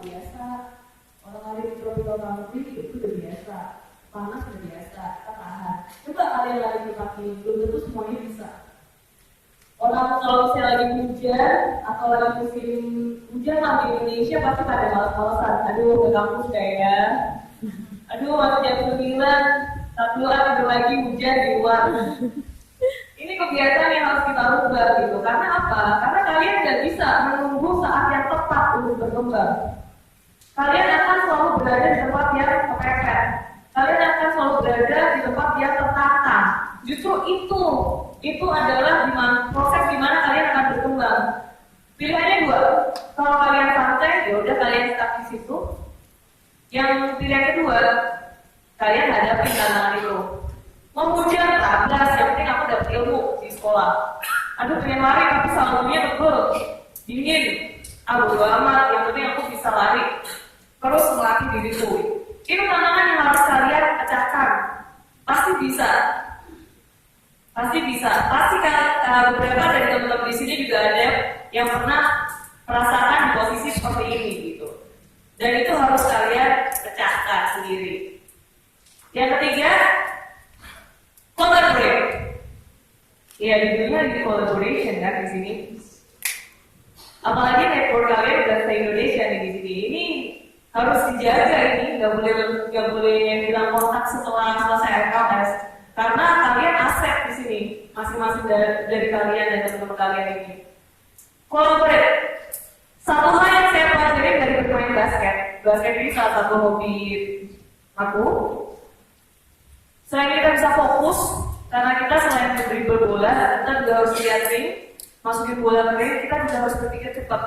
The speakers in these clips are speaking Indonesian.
biasa. Orang ada di tropical country itu udah biasa. Panas udah biasa, kita tahan. Coba kalian lari di kaki, belum tentu semuanya bisa. Orang kalau misalnya lagi hujan atau lagi musim hujan lah di Indonesia pasti pada malas-malasan. Aduh, ke kampus kayaknya. Aduh, masih jam 9, tapi tidur lagi hujan di luar. Ini kebiasaan yang harus kita rubah gitu. Karena apa? Karena kalian nggak bisa menunggu saat yang tepat untuk berkembang. Kalian akan selalu berada di tempat yang kepepet. Kalian akan selalu berada di tempat yang tertata. Justru itu adalah proses di mana kalian akan berkembang. Pilihannya dua. Kalau kalian santai, ya udah kalian stuck di situ. Yang pilihan kedua, kalian hadapi tantangan itu. Mau hujan, tablas, yang penting aku dapat ilmu di sekolah. Aduh, pengen lari tapi sabunnya tebel, dingin. Bodo amat, yang penting aku bisa lari. Terus melatih diriku. Itu tantangan yang harus kalian pecahkan. Pasti bisa. Pasti beberapa dari teman-teman di sini juga ada yang pernah merasakan di posisi seperti ini gitu. Dan itu harus kalian pecahkan sendiri. Yang ketiga, collaborate. Ya, judulnya di collaboration kan di sini. Apalagi network kalian udah se Indonesia nih di sini. Ini harus dijaga ini, nggak boleh bilang kontak setelah selesai LKS. Karena kalian aset di sini, masing-masing dari kalian dan teman-teman kalian ini. Collaborate. Satu hal yang saya pelajari dari bermain basket. Basket ini salah satu hobi aku. Selain kita bisa fokus, karena kita selain dribble bola, kita juga harus lihat ring, masukin bola ke ring, kita juga harus berpikir cepat.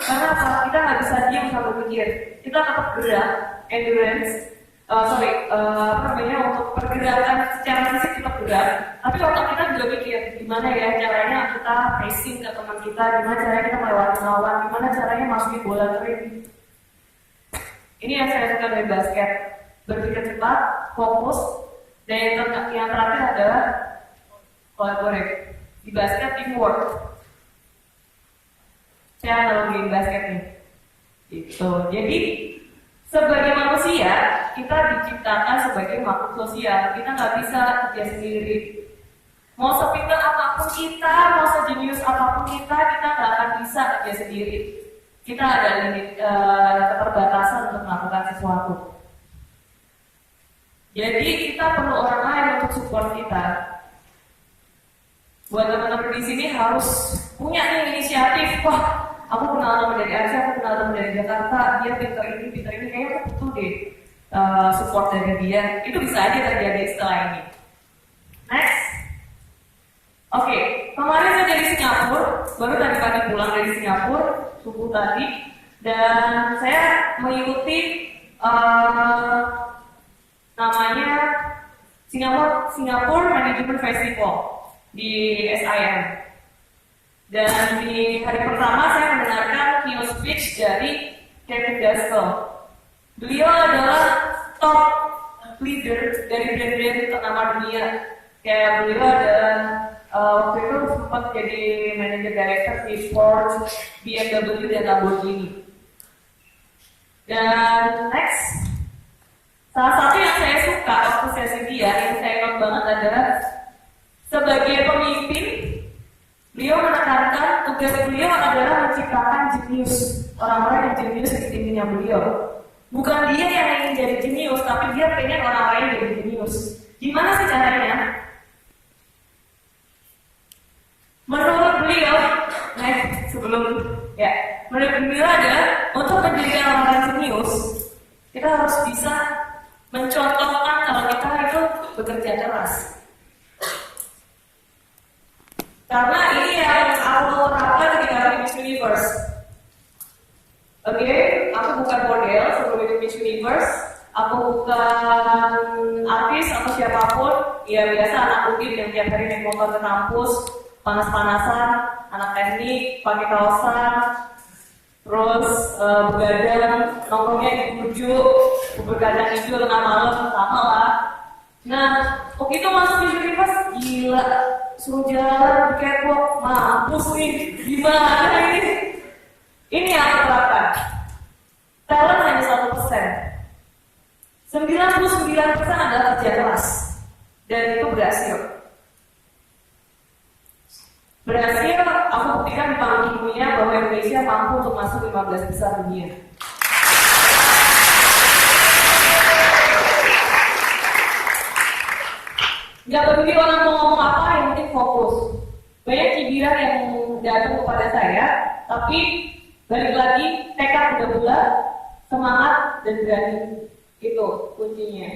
Karena apa? Kita nggak bisa diam sambil berpikir. Kita tetap gerak, endurance, untuk pergerakan secara fisik kita gerak, tapi otak kita juga mikir gimana ya caranya kita passing ke teman kita, gimana caranya kita melewati lawan, gimana caranya masukin bola ke ring. Ini yang saya suka dari basket, berpikir cepat, fokus, dan yang terakhir adalah collaborate. Di basket teamwork. Saya analogiin basket nih. Gitu. Jadi sebagai manusia, kita diciptakan sebagai makhluk sosial. Kita nggak bisa kerja sendiri. Mau sepintar apapun kita, mau sejenius apapun kita nggak akan bisa kerja sendiri. Kita ada limit, keterbatasan untuk melakukan sesuatu. Jadi kita perlu orang lain untuk support kita. Buat teman-teman di sini harus punya nih inisiatif. Wah, aku kenal teman dari Aceh, aku kenal teman dari Jakarta, dia pintar ini, kayaknya aku butuh deh support dari dia. Itu bisa aja terjadi setelah ini. Next. Oke, kemarin saya dari Singapura, baru tadi pagi pulang dari Singapura, subuh tadi, dan saya mengikuti namanya Singapore Management Festival di SIM. Dan di hari pertama saya mendengarkan keynote speech dari Kevin Gaskell. Beliau adalah top leader dari brand-brand ternama dunia. Kayak beliau adalah waktu itu sempat jadi manager director di Ford, BMW dan Lamborghini. Dan next, salah satu yang saya suka waktu sesi dia, yang saya ingat banget adalah sebagai pemimpin, beliau menekankan tugas beliau adalah menciptakan jenius, orang-orang yang jenius di timnya beliau. Bukan dia yang ingin jadi jenius, tapi dia pengen orang lain jadi jenius. Gimana sih caranya? Menurut beliau, menurut beliau adalah untuk menjadi orang jenius, kita harus bisa mencontohkan kalau kita itu bekerja keras. Karena ini yang aku terapkan ketika di Miss Universe. Oke, aku bukan model sebelum itu Miss Universe. Aku bukan artis atau siapapun. Ya biasa anak undip yang tiap hari naik motor ke kampus, panas-panasan, anak teknik, pakai kaosan, terus begadang, nongkrongnya di bujuk, begadang hijau tengah malam, sama lah. Nah, waktu itu masuk di Universe, gila, suruh jalan di catwalk, mampus nih, gimana ini? Ini yang aku terapkan. 99% adalah kerja keras. Dan itu berhasil. Berhasil, aku buktikan di panggung dunia bahwa Indonesia mampu untuk masuk 15 besar dunia. Gak peduli orang mau ngomong apa, yang penting fokus. Banyak cibiran yang datang kepada saya, tapi balik lagi, tekad udah bulat, semangat dan berani. Itu kuncinya.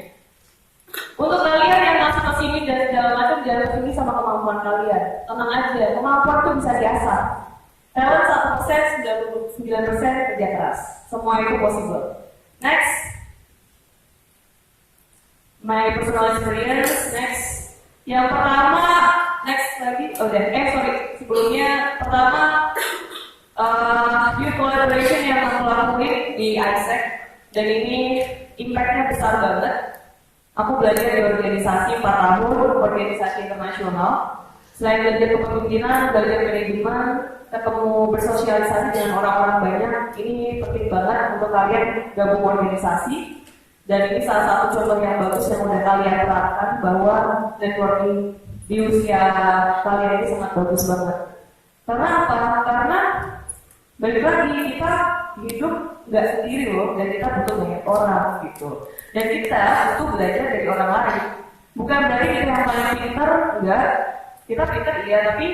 Untuk kalian yang masuk ke sini dan segala macam, jangan peduli sama kemampuan kalian. Tenang aja, kemampuan itu bisa diasah. Talent 1%, 99% kerja keras. Semua itu possible. Next. My personal experience, next. Yang pertama, next lagi, sebelumnya, pertama, youth collaboration yang aku lakuin di ISEC, dan ini impact-nya besar banget. Aku belajar di organisasi 4 tahun, organisasi internasional. Selain belajar kepemimpinan, belajar manajemen, ketemu bersosialisasi dengan orang-orang banyak, ini penting banget untuk kalian gabung organisasi. Dan ini salah satu contoh yang bagus yang udah kalian terapkan, bahwa networking di usia kalian ini sangat bagus banget. Karena apa? Karena balik lagi, kita hidup nggak sendiri loh, dan kita butuh banyak orang gitu. Dan kita butuh belajar dari orang lain. Bukan berarti kita yang paling pintar, enggak. Kita pintar iya, tapi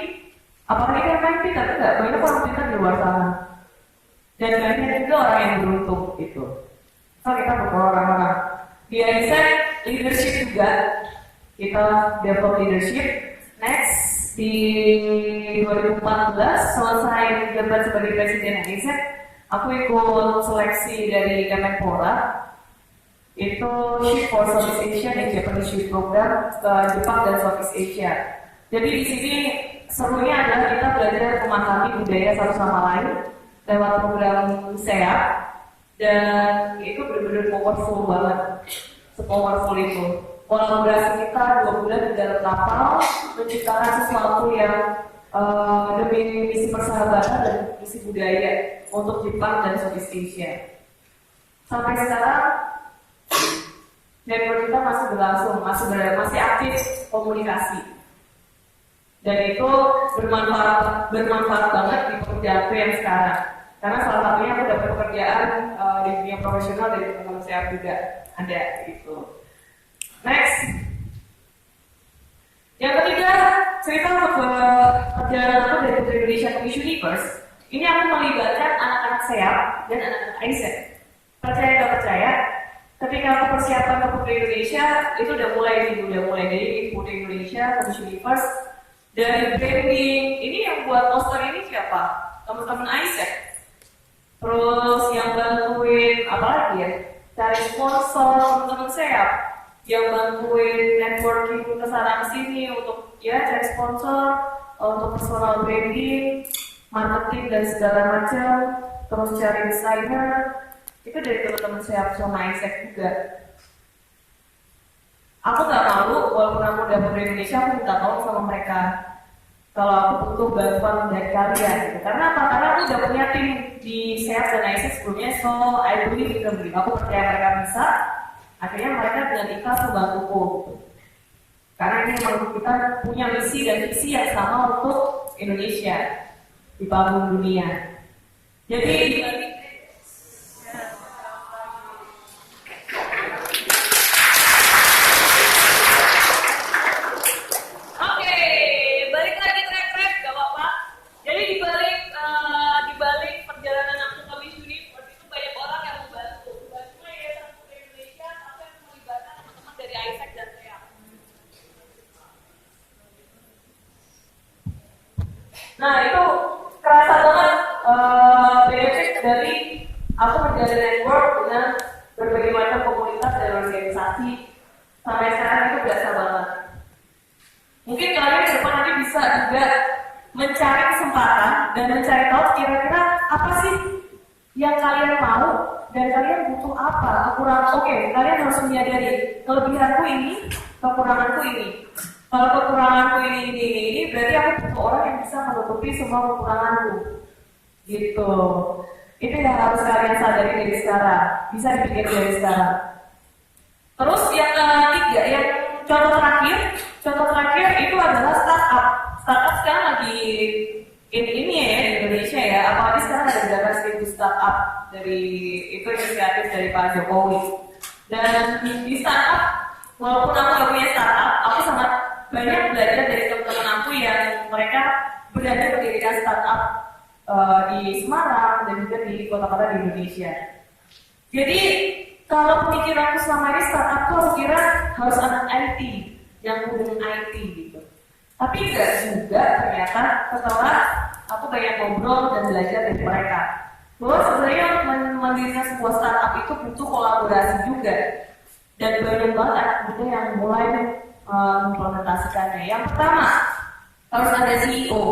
apakah kita yang paling pintar? Enggak, banyak orang pintar di luar sana. Dan banyak juga orang yang beruntung gitu. So kita butuh orang-orang. Di ISEC, leadership juga. Kita develop leadership. Next, di 2014 selesai menjabat sebagai presiden ISEC, aku ikut seleksi dari Kemenpora. Itu Shift for Southeast Asia dan Japanese Shift Program ke Jepang dan Southeast Asia. Jadi di sini serunya adalah kita belajar memahami budaya satu sama lain lewat program SEAP, dan itu benar-benar powerful banget. Sepowerful itu. Kolaborasi kita 2 bulan di dalam kapal menciptakan sesuatu yang demi misi persahabatan dan misi budaya untuk Jepang dan Southeast Asia. Sampai sekarang network kita masih berlangsung, masih aktif komunikasi, dan itu bermanfaat banget di pekerjaanku yang sekarang. Karena salah satunya aku dapat pekerjaan di dunia profesional dari teman-teman saya juga ada gitu. Next, yang ketiga, cerita untuk perjalanan aku dari Putri Indonesia ke Miss Universe. Ini aku melibatkan anak-anak SEAP dan anak-anak ISEC. Percaya nggak percaya? Ketika aku persiapan ke Putri Indonesia, itu udah mulai dari Putri Indonesia ke Miss Universe. Dari branding, ini yang buat poster ini siapa? Teman-teman ISEC. Terus yang bantuin apa lagi ya? Cari sponsor, teman-teman SEAP. Yang bantuin networking ke sana ke sini untuk ya cari sponsor, untuk personal branding, marketing dan segala macam. Terus cari desainer. Itu dari teman-teman SEAP sama ISEC juga. Aku nggak malu, walaupun aku udah di Indonesia, aku minta tolong sama mereka. Kalau aku butuh bantuan dari kalian, gitu. Karena apa? Karena aku udah punya tim di SEAP dan ISEC sebelumnya, so I believe in them. Aku percaya mereka bisa. Akhirnya mereka dengan ikhlas membantuku. Gitu. Karena ini memang kita punya misi dan visi yang sama untuk Indonesia di panggung dunia. Jadi nah itu kerasa banget benefit dari aku menjalin network dengan berbagai macam komunitas dan organisasi. Sampai sekarang itu berasa banget. Mungkin kalian ke depan nanti bisa juga mencari kesempatan dan mencari tahu kira-kira apa sih yang kalian mau dan kalian butuh apa. Kalian harus menyadari kelebihanku ini, kekuranganku ini. Kalau kekuranganku ini, berarti aku butuh orang yang bisa menutupi semua kekuranganku. Gitu. Itu yang harus kalian sadari dari sekarang. Bisa dipikir dari sekarang. Terus yang ketiga, yang contoh terakhir itu adalah startup. Startup sekarang lagi ini ya di Indonesia ya, apalagi sekarang ada gerakan 1000 startup dari itu inisiatif dari Pak Jokowi. Dan di startup, walaupun aku gak punya startup, aku sangat banyak belajar dari teman-teman aku yang mereka berada mendirikan startup di Semarang dan juga di kota-kota di Indonesia. Jadi kalau pemikiranku selama ini startup tuh aku kira harus anak IT yang hubungan IT gitu. Tapi enggak juga ternyata setelah aku banyak ngobrol dan belajar dari mereka. Bahwa sebenarnya mendirikan sebuah startup itu butuh kolaborasi juga. Dan banyak banget anak muda yang mulai mengimplementasikannya. Yang pertama, harus ada CEO.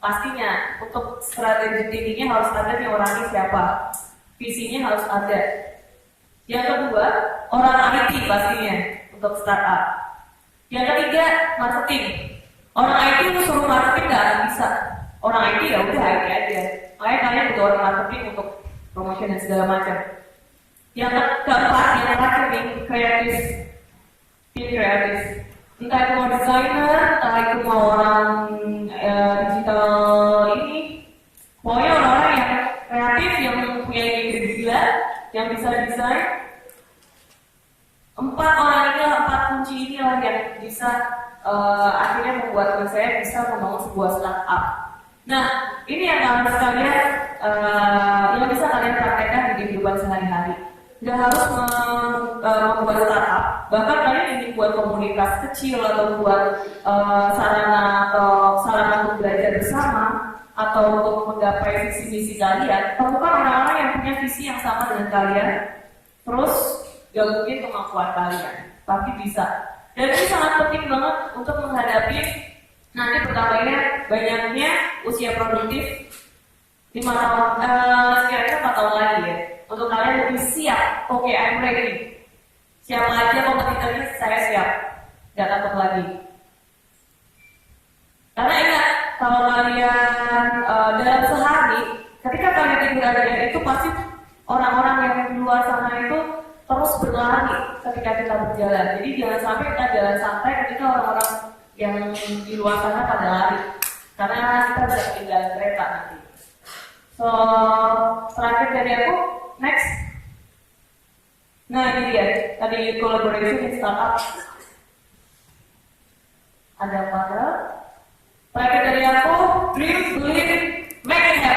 Pastinya untuk strategi tingginya harus ada nih orangnya siapa. Visinya harus ada. Yang kedua, orang IT pastinya untuk startup. Yang ketiga, marketing. Orang IT suruh marketing nggak akan bisa. Orang IT ya udah IT aja. Makanya kalian butuh orang marketing untuk promotion dan segala macam. Yang keempat, yang terakhir nih, kreatif. Tim kreatif. Entah itu mau desainer, entah itu mau orang digital ini. Pokoknya orang-orang yang kreatif, yang mempunyai ide gila, yang bisa desain. Empat kunci ini lah yang bisa akhirnya membuat saya bisa membangun sebuah startup. Nah, ini yang kalian yang bisa kalian praktekkan di kehidupan sehari-hari. Nggak harus membuat startup, bahkan kalian ingin buat komunitas kecil atau buat sarana untuk belajar bersama atau untuk menggapai visi misi kalian. Temukan orang-orang yang punya visi yang sama dengan kalian, terus gabungin kemampuan kalian, tapi bisa. Dan ini sangat penting banget untuk menghadapi nanti pertamanya banyaknya usia produktif 5 tahun, kira-kira 4 tahun lagi ya. Untuk kalian lebih siap, oke, I'm ready. Siapa aja kompetitornya, saya siap. Gak takut lagi. Karena ingat, kalau kalian dalam sehari, ketika kalian tidur aja itu pasti orang-orang yang di luar sana itu terus berlari ketika kita berjalan. Jadi jangan sampai kita jalan santai ketika orang-orang yang di luar sana pada lari. Karena kita bisa ketinggalan kereta nanti. So, terakhir dari aku, next. Nah ini dia, tadi collaboration di startup. Ada apa? Terakhir dari aku, dream, believe, make it happen.